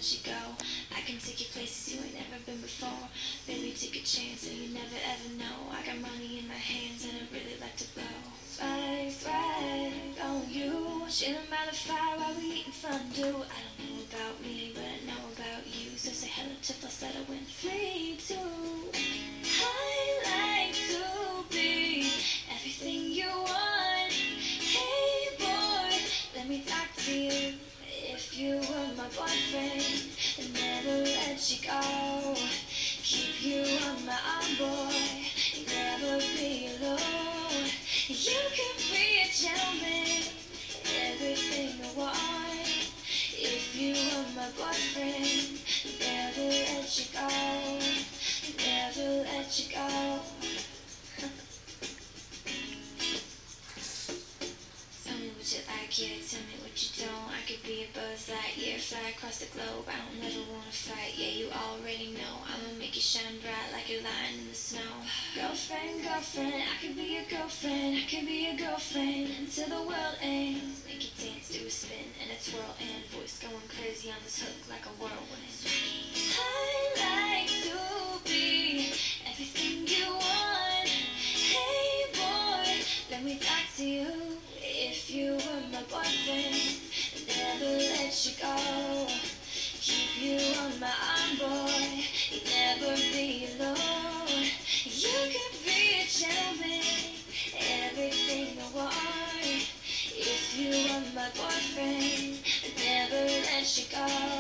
let you go. I can take you places you ain't never been before. Baby, take a chance and you never ever know. I got money in my hands and I really like to blow. Swag on you, chillin' by the fire while we eating fondue. I don't know about me, but I know about you. So say hello to falsetto when free too. I like to be everything you want. Hey boy, let me talk to you. If you were my boyfriend, I'd never let you go. Keep you on my arm, boy, never be alone. You can be a gentleman, everything I want. If you were my boyfriend, I'd never let you go, never let you go. Tell me what you like, yeah, tell me what you don't. I could be a Buzz Lightyear, fly across the globe. I don't ever wanna fight, yeah, you already know. I'ma make you shine bright like you're lying in the snow. Girlfriend, girlfriend, I could be your girlfriend. I could be your girlfriend until the world ends. Make you dance, do a spin and a twirl, and voice going crazy on this hook like a whirlwind. I like to be everything you want. Hey boy, let me talk to you. If you were my boyfriend, I'd never let you go. Keep you on my arm, boy, you'd never be alone. You could be a gentleman, everything I want. If you were my boyfriend, I'd never let you go.